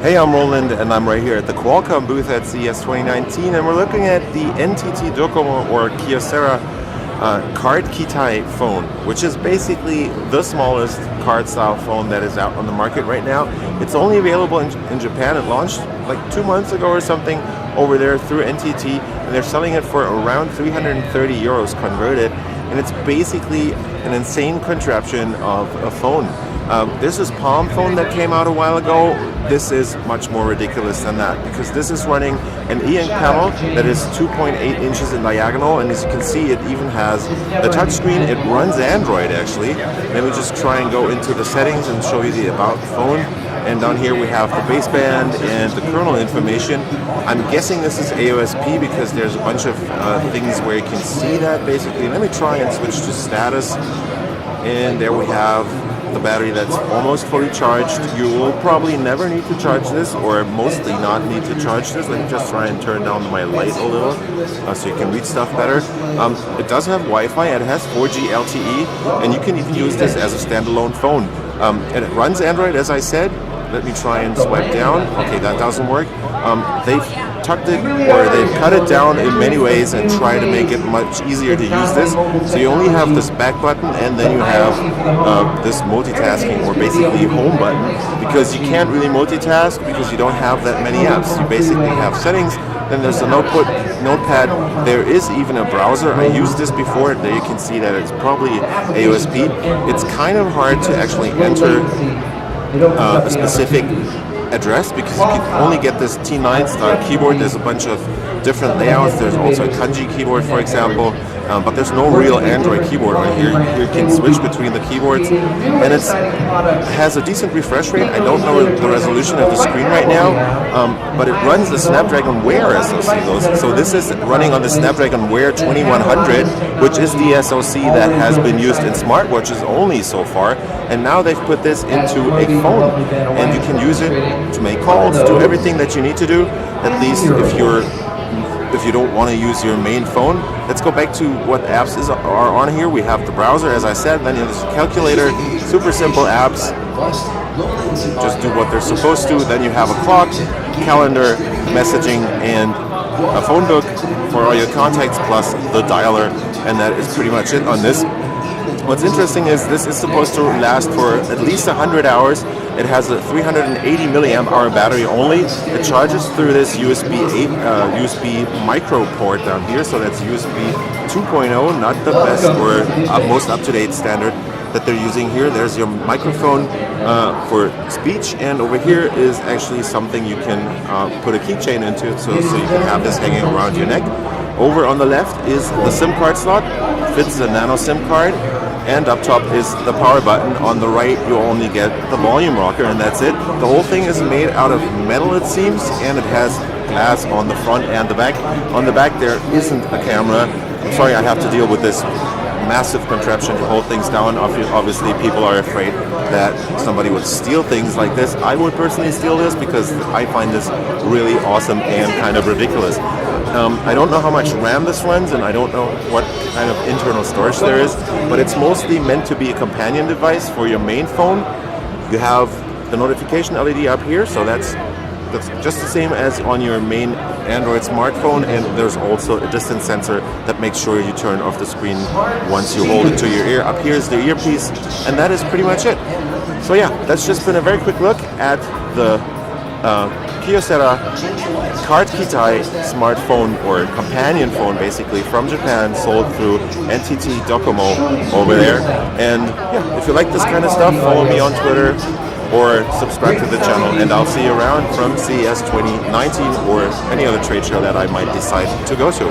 Hey, I'm Roland, and I'm right here at the Qualcomm booth at CES 2019, and we're looking at the NTT Docomo or Kyocera Card-Keitai phone, which is basically the smallest card-style phone that is out on the market right now. It's only available in Japan. It launched like 2 months ago or something over there through NTT, and they're selling it for around 330 euros converted, and it's basically an insane contraption of a phone. There's this Palm phone that came out a while ago. This is much more ridiculous than that, because this is running an e-ink panel that is 2.8 inches in diagonal, and as you can see, it even has the touchscreen. It runs Android actually. Let me just try and go into the settings and show you the About phone. And down here we have the baseband and the kernel information. I'm guessing this is AOSP because there's a bunch of things where you can see that basically. Let me try and switch to status. And there we have the battery that's almost fully charged. You will probably never need to charge this, or mostly not need to charge this. Let me just try and turn down my light a little so you can read stuff better. It does have Wi-Fi, it has 4G LTE, and you can even use this as a standalone phone. And it runs Android, as I said. Let me try and swipe down. Okay, that doesn't work. They've tucked it, or they've cut it down in many ways and try to make it much easier to use this. So you only have this back button, and then you have this multitasking, or basically home button, because you can't really multitask because you don't have that many apps. You basically have settings, then there's a notepad. There is even a browser. I used this before. There you can see that it's probably AOSP. It's kind of hard to actually enter a specific address because you can only get this T9 style keyboard. There's a bunch of different layouts. There's also a kanji keyboard, for example, but there's no real Android keyboard on here. You can switch between the keyboards, and it has a decent refresh rate. I don't know the resolution of the screen right now, but it runs the Snapdragon Wear SoC. So this is running on the Snapdragon Wear 2100, which is the SoC that has been used in smartwatches only so far, and now they've put this into a phone, and you can use it to make calls, do everything that you need to do, at least if you don't want to use your main phone. Let's go back to what apps are on here. We have the browser, as I said, then there's a calculator, super simple apps, just do what they're supposed to. Then you have a clock, calendar, messaging, and a phone book for all your contacts, plus the dialer, and that is pretty much it on this. What's interesting is this is supposed to last for at least 100 hours. It has a 380 milliamp hour battery only. It charges through this USB micro port down here, so that's USB 2.0, not the best or most up-to-date standard that they're using here. There's your microphone for speech, and over here is actually something you can put a keychain into, so you can have this hanging around your neck. Over on the left is the SIM card slot, fits the nano SIM card, and up top is the power button. On the right you only get the volume rocker, and that's it. The whole thing is made out of metal, it seems, and it has glass on the front and the back. On the back there isn't a camera. I'm sorry, I have to deal with this massive contraption to hold things down. Obviously people are afraid that somebody would steal things like this. I would personally steal this because I find this really awesome and kind of ridiculous. I don't know how much RAM this runs, and I don't know what kind of internal storage there is, but it's mostly meant to be a companion device for your main phone. You have the notification LED up here, so that's just the same as on your main Android smartphone, and there's also a distance sensor that makes sure you turn off the screen once you hold it to your ear. Up here is the earpiece, and that is pretty much it. So yeah, that's just been a very quick look at the Kyocera Card-Keitai smartphone, or companion phone basically, from Japan, sold through NTT Docomo over there. And yeah, if you like this kind of stuff, follow me on Twitter or subscribe to the channel, and I'll see you around from CES 2019 or any other trade show that I might decide to go to.